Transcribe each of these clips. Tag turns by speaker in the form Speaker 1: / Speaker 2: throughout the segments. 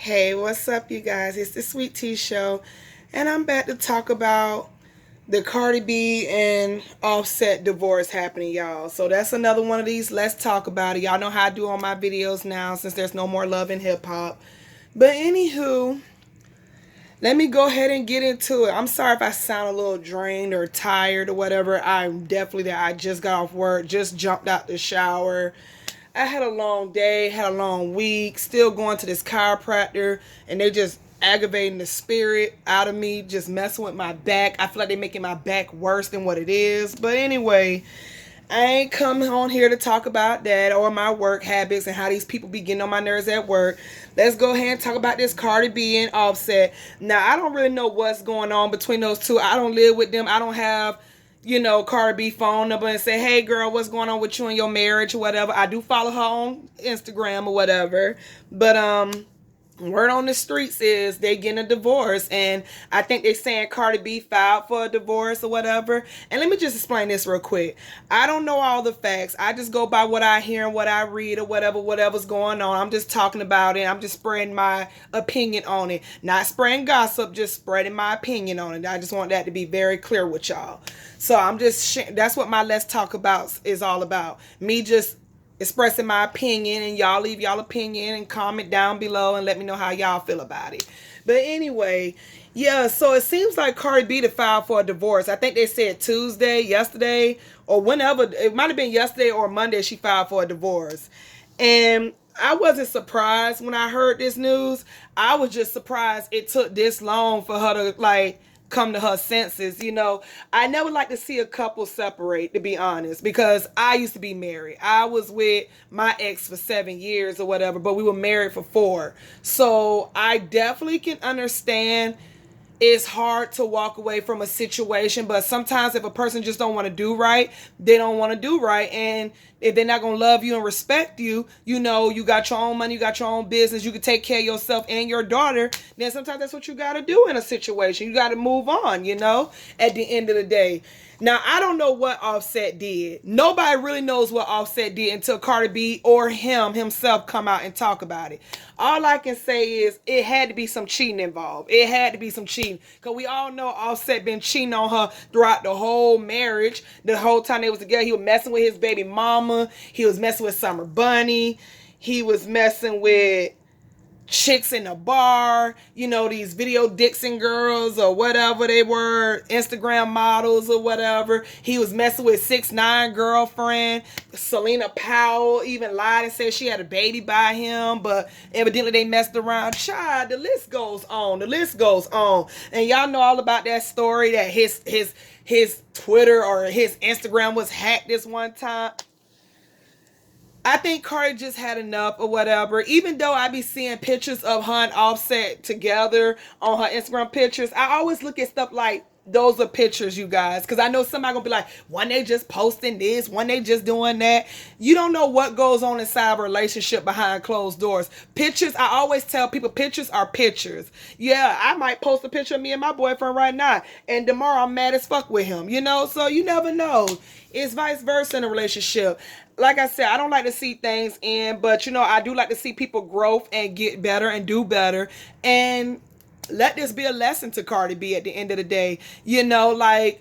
Speaker 1: Hey, what's up, you guys? It's the Sweet Tea Show, and I'm back to talk about the Cardi B and Offset divorce happening, y'all. So that's another one of these. Let's talk about it. Y'all know how I do on my videos now since there's no more love in hip hop. But anywho, let me go ahead and get into it. I'm sorry if I sound a little drained or tired or whatever. I'm definitely there. I just got off work, just jumped out the shower. I had a long day, had a long week, still going to this chiropractor, and they just aggravating the spirit out of me, just messing with my back. I feel like they're making my back worse than what it is. But anyway, I ain't coming on here to talk about that or my work habits and how these people be getting on my nerves at work. Let's go ahead and talk about this Cardi B and Offset. Now, I don't really know what's going on between those two. I don't live with them. I don't have Cardi B phone number and say, hey girl, what's going on with you and your marriage or whatever. I do follow her on Instagram or whatever. But word on the streets is they getting a divorce, and I think they saying Cardi B filed for a divorce or whatever. And let me just explain this real quick. I don't know all the facts. I just go by what I hear and what I read or whatever's going on. I'm just talking about it. I'm just spreading my opinion on it. Not spreading gossip, just spreading my opinion on it. I just want that to be very clear with y'all. So that's what my Let's Talk About is all about. Me just expressing my opinion, and y'all leave y'all opinion and comment down below and let me know how y'all feel about it. But anyway, yeah, so it seems like Cardi B to file for a divorce. I think they said Tuesday, yesterday, or whenever. It might have been yesterday or Monday she filed for a divorce. And I wasn't surprised when I heard this news. I was just surprised it took this long for her to come to her senses. I never like to see a couple separate, to be honest, because I used to be married. I was with my ex for 7 years or whatever, but we were married for 4. So I definitely can understand it's hard to walk away from a situation, but sometimes if a person just don't want to do right, they don't want to do right. And if they're not going to love you and respect you, you got your own money, you got your own business, you can take care of yourself and your daughter, then sometimes that's what you got to do in a situation. You got to move on, at the end of the day. Now, I don't know what Offset did. Nobody really knows what Offset did until Cardi B or himself come out and talk about it. All I can say is it had to be some cheating involved. It had to be some cheating. Because we all know Offset been cheating on her throughout the whole marriage. The whole time they was together, he was messing with his baby mama. He was messing with Summer Bunny. He was messing with chicks in a bar, these video Dixon girls or whatever they were, Instagram models or whatever. He was messing with 6ix9ine girlfriend. Selena Powell even lied and said she had a baby by him, but evidently they messed around. Child, the list goes on. The list goes on. And y'all know all about that story that his Twitter or his Instagram was hacked this one time. I think Cardi just had enough or whatever. Even though I be seeing pictures of her and Offset together on her Instagram pictures, I always look at stuff like, those are pictures, you guys. Because I know somebody going to be like, one they just posting this, one they just doing that. You don't know what goes on inside of a relationship behind closed doors. Pictures, I always tell people, pictures are pictures. Yeah, I might post a picture of me and my boyfriend right now, and tomorrow I'm mad as fuck with him, So you never know. It's vice versa in a relationship. Like I said, I don't like to see things in, but I do like to see people grow and get better and do better. And let this be a lesson to Cardi B at the end of the day.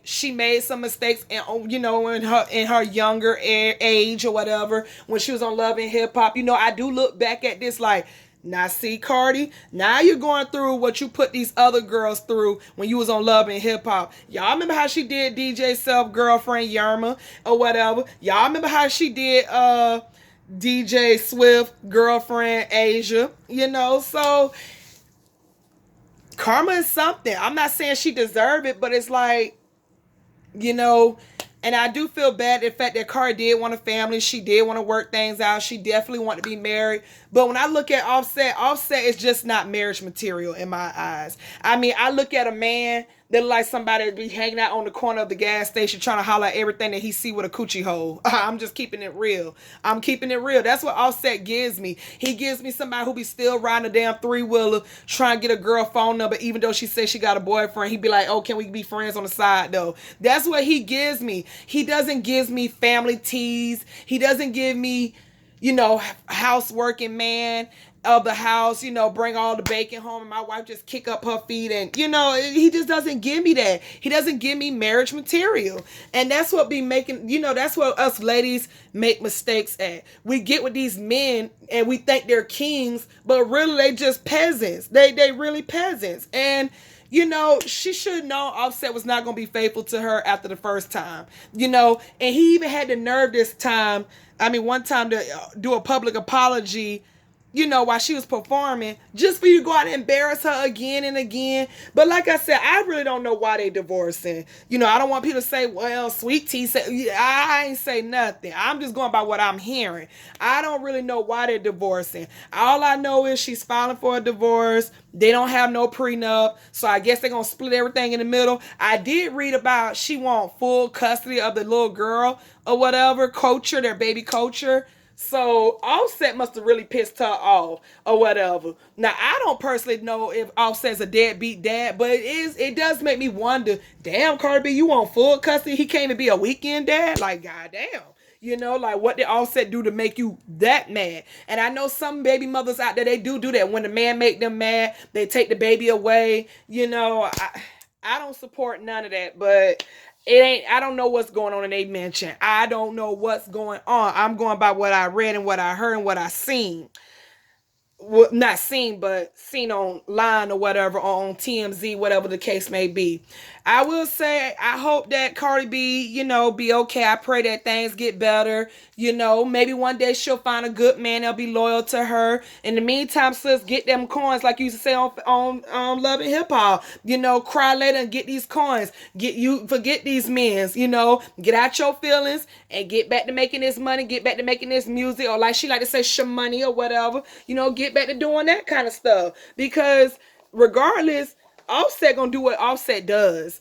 Speaker 1: She made some mistakes and in her younger age or whatever, when she was on Love and Hip Hop. I do look back at this like, now see, Cardi, now you're going through what you put these other girls through when you was on Love and Hip Hop. Y'all remember how she did DJ Self girlfriend Yerma or whatever? Y'all remember how she did DJ Swift girlfriend Asia? So karma is something. I'm not saying she deserved it, but it's like, and I do feel bad the fact that Cardi did want a family. She did want to work things out. She definitely wanted to be married. But when I look at Offset is just not marriage material in my eyes. I mean, I look at a man that like somebody to be hanging out on the corner of the gas station trying to holler at everything that he see with a coochie hole. I'm just keeping it real. I'm keeping it real. That's what Offset gives me. He gives me somebody who be still riding a damn 3-wheeler trying to get a girl phone number, even though she says she got a boyfriend. He be like, oh, can we be friends on the side though? That's what he gives me. He doesn't give me family teas. He doesn't give me, houseworking man. of the house, bring all the bacon home, and my wife just kick up her feet, and he just doesn't give me that. He doesn't give me marriage material. And that's what be making, that's what us ladies make mistakes at. We get with these men and we think they're kings, but really they just peasants. They really peasants. And she should know Offset was not going to be faithful to her after the first time, and he even had the nerve this time, one time, to do a public apology, while she was performing, just for you to go out and embarrass her again and again. But like I said, I really don't know why they divorcing. I don't want people to say, well, Sweet Tea said, I ain't say nothing. I'm just going by what I'm hearing. I don't really know why they're divorcing. All I know is she's filing for a divorce. They don't have no prenup, so I guess they're going to split everything in the middle. I did read about she want full custody of the little girl or whatever, Culture, their baby Culture. So Offset must have really pissed her off or whatever. Now, I don't personally know if Offset's a deadbeat dad, but it does make me wonder, damn, Cardi B, you want full custody? He can't even be a weekend dad? Like, goddamn. Like, what did Offset do to make you that mad? And I know some baby mothers out there, they do that. When the man make them mad, they take the baby away. I don't support none of that, but I don't know what's going on in a mansion. I don't know what's going on. I'm going by what I read and what I heard and what I seen. Well, not seen, but seen online or whatever, or on TMZ, whatever the case may be. I will say, I hope that Cardi B, be okay. I pray that things get better. Maybe one day she'll find a good man that'll be loyal to her. In the meantime, sis, get them coins, like you used to say on Love and Hip Hop. Cry later and get these coins. Forget these men. Get out your feelings and get back to making this money. Get back to making this music, or like she like to say, shamoney or whatever. Get back to doing that kind of stuff, because regardless, Offset gonna do what Offset does.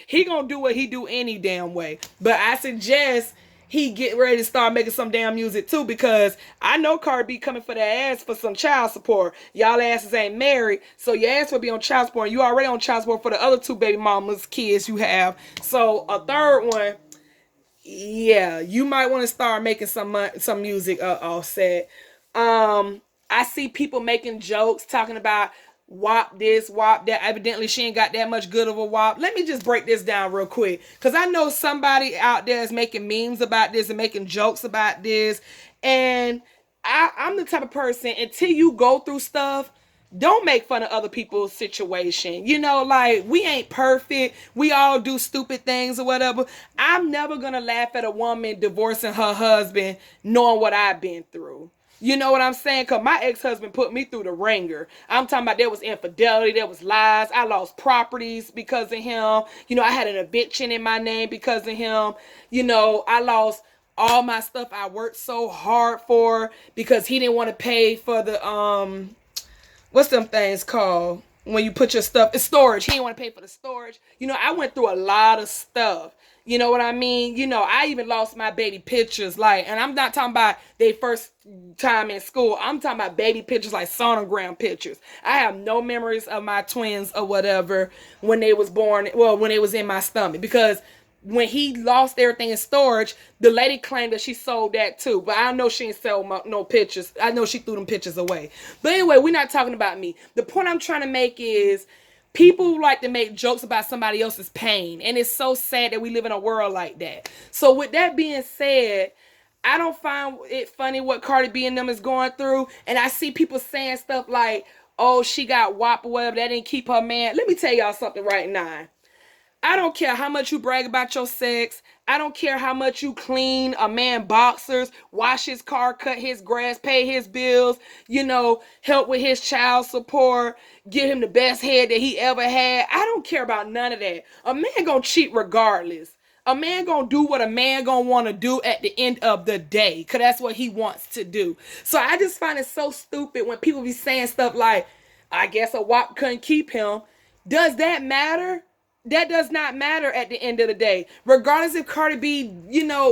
Speaker 1: He gonna do what he do any damn way. But I suggest he get ready to start making some damn music too, because I know Cardi B coming for that ass for some child support. Y'all asses ain't married, so your ass will be on child support. You already on child support for the other two baby mamas kids you have. So a third one, yeah, you might want to start making some music, Offset. I see people making jokes talking about WAP this, WAP that. Evidently, she ain't got that much good of a WAP. Let me just break this down real quick, because I know somebody out there is making memes about this and making jokes about this. And I'm the type of person, until you go through stuff, don't make fun of other people's situation. Like, we ain't perfect. We all do stupid things or whatever. I'm never going to laugh at a woman divorcing her husband knowing what I've been through. You know what I'm saying? Because my ex-husband put me through the ringer. I'm talking about there was infidelity, there was lies. I lost properties because of him. I had an eviction in my name because of him. I lost all my stuff I worked so hard for because he didn't want to pay for the, what's them things called? When you put your stuff in storage. He didn't want to pay for the storage. I went through a lot of stuff. You know what I mean? I even lost my baby pictures. And I'm not talking about their first time in school. I'm talking about baby pictures, like sonogram pictures. I have no memories of my twins or whatever when they was born. Well, when they was in my stomach. Because when he lost everything in storage, the lady claimed that she sold that too. But I know she didn't sell no pictures. I know she threw them pictures away. But anyway, we're not talking about me. The point I'm trying to make is, people like to make jokes about somebody else's pain. And it's so sad that we live in a world like that. So with that being said, I don't find it funny what Cardi B and them is going through. And I see people saying stuff like, oh, she got WAP or whatever, that didn't keep her man. Let me tell y'all something right now. I don't care how much you brag about your sex. I don't care how much you clean a man boxers, wash his car, cut his grass, pay his bills, help with his child support, give him the best head that he ever had. I don't care about none of that. A man gonna cheat regardless. A man gonna do what a man gonna want to do at the end of the day, because that's what he wants to do. So I just find it so stupid when people be saying stuff like, I guess a WAP couldn't keep him. Does that matter? That does not matter at the end of the day. Regardless if Cardi B,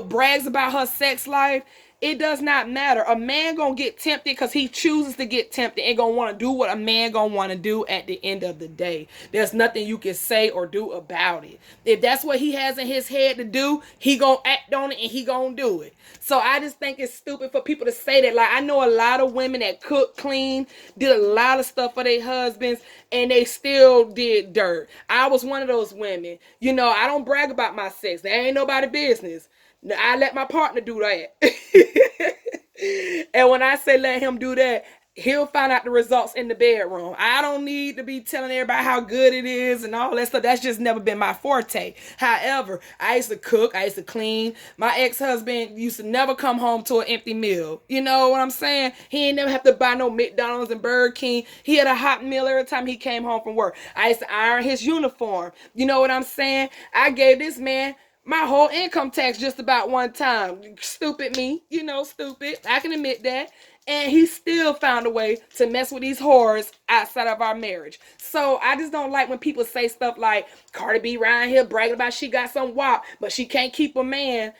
Speaker 1: brags about her sex life, It does not matter. A man gonna get tempted because he chooses to get tempted and gonna want to do what a man gonna want to do at the end of the day. There's nothing you can say or do about it. If that's what he has in his head to do, he gonna act on it and he gonna do it. So I just think it's stupid for people to say that. Like, I know a lot of women that cook, clean, did a lot of stuff for their husbands, and they still did dirt. I was one of those women. You know, I don't brag about my sex. That ain't nobody business. I let my partner do that. And when I say let him do that, he'll find out the results in the bedroom. I don't need to be telling everybody how good it is and all that stuff. That's just never been my forte. However, I used to cook. I used to clean. My ex-husband used to never come home to an empty meal. You know what I'm saying? He ain't never have to buy no McDonald's and Burger King. He had a hot meal every time he came home from work. I used to iron his uniform. You know what I'm saying? I gave this man my whole income tax just about one time. Stupid me. You know, stupid. I can admit that. And he still found a way to mess with these whores outside of our marriage. So I just don't like when people say stuff like Cardi B around here bragging about she got some wop, but she can't keep a man.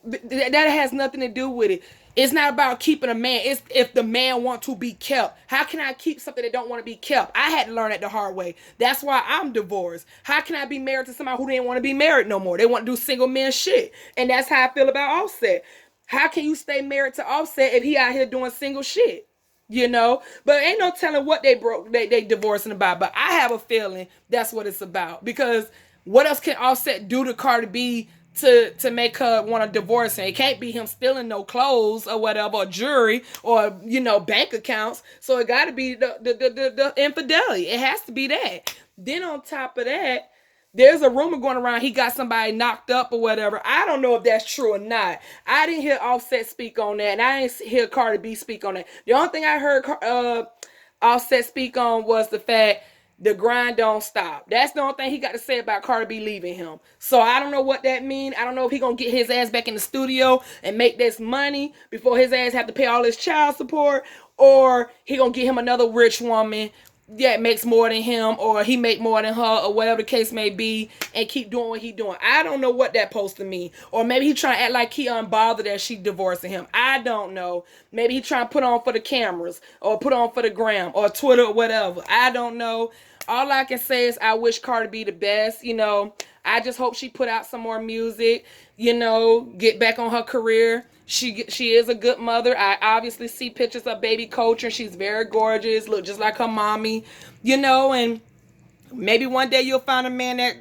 Speaker 1: That has nothing to do with it. It's not about keeping a man. It's if the man want to be kept. How can I keep something that don't want to be kept? I had to learn that the hard way. That's why I'm divorced. How can I be married to somebody who didn't want to be married no more? They want to do single men shit. And that's how I feel about Offset. How can you stay married to Offset if he out here doing single shit? You know? But ain't no telling what they divorcing about. But I have a feeling that's what it's about. Because what else can Offset do to Cardi B to make her want to divorce him? It can't be him stealing no clothes or whatever, or jewelry, or, you know, bank accounts. So it got to be the infidelity. It has to be that. Then on top of that, there's a rumor going around he got somebody knocked up or whatever. I don't know if that's true or not. I didn't hear Offset speak on that, and I didn't hear Cardi B speak on that. The only thing I heard Offset speak on was the fact the grind don't stop. That's the only thing he got to say about Cardi B leaving him. So I don't know what that means. I don't know if he gonna get his ass back in the studio and make this money before his ass have to pay all his child support, or he gonna get him another rich woman that makes more than him, or he make more than her, or whatever the case may be, and keep doing what he doing. I don't know what that supposed to mean. Or maybe he trying to act like he unbothered that she divorcing him. I don't know. Maybe he trying to put on for the cameras, or put on for the gram, or Twitter, or whatever. I don't know. All I can say is I wish Cardi B the best. You know, I just hope she put out some more music, you know, get back on her career. She is a good mother. I obviously see pictures of baby Culture. She's very gorgeous, look just like her mommy, you know, and maybe one day you'll find a man that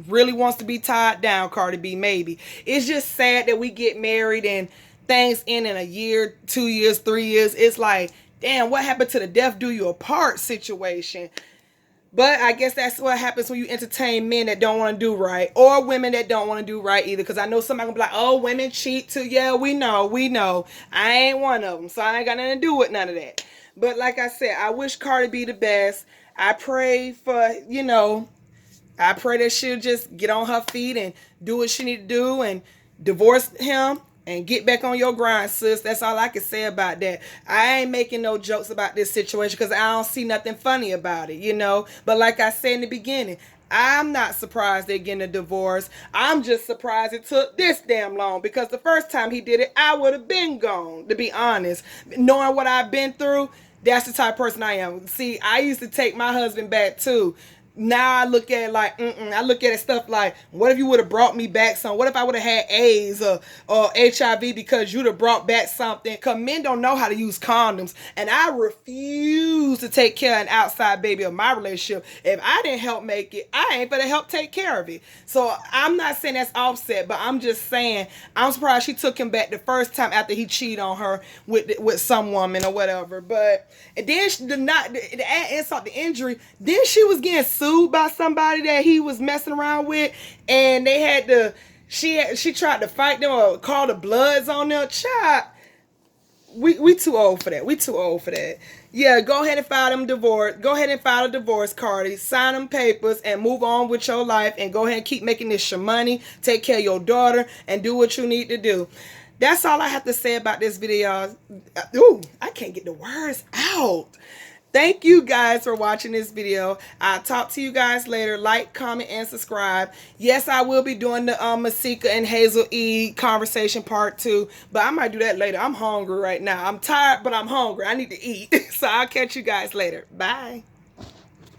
Speaker 1: really wants to be tied down, Cardi B, maybe. It's just sad that we get married and things end in a year, 2 years, 3 years. It's like, damn, what happened to the death do you apart situation? But I guess that's what happens when you entertain men that don't want to do right, or women that don't want to do right either. Because I know somebody gonna be like, oh, women cheat too. Yeah, we know. I ain't one of them, so I ain't got nothing to do with none of that. But like I said, I wish Cardi B the best. I pray for, you know, I pray that she'll just get on her feet and do what she need to do and divorce him and get back on your grind, sis. That's all I can say about that. I ain't making no jokes about this situation because I don't see nothing funny about it, you know. But like I said in the beginning, I'm not surprised they're getting a divorce. I'm just surprised it took this damn long, because the first time he did it, I would have been gone, to be honest. Knowing what I've been through, that's the type of person I am. See, I used to take my husband back too. Now I look at it like, I look at it stuff like, what if you would have brought me back some? What if I would have had AIDS or HIV because you'd have brought back something? Because men don't know how to use condoms. And I refuse to take care of an outside baby of my relationship. If I didn't help make it, I ain't gonna help take care of it. So I'm not saying that's Offset, but I'm just saying, I'm surprised she took him back the first time after he cheated on her with some woman or whatever. But and then the insult, the injury, then she was getting sued by somebody that he was messing around with, and they had to, she tried to fight them or call the Bloods on them. Child, we too old for that. We too old for that. Yeah, go ahead and file them divorce. Go ahead and file a divorce, Cardi. Sign them papers and move on with your life, and go ahead and keep making this your money. Take care of your daughter and do what you need to do. That's all I have to say about this video. Ooh, I can't get the words out. Thank you guys for watching this video. I'll talk to you guys later. Like, comment, and subscribe. Yes, I will be doing the Masika and Hazel E conversation part 2, but I might do that later. I'm hungry right now. I'm tired, but I'm hungry. I need to eat. So I'll catch you guys later. Bye.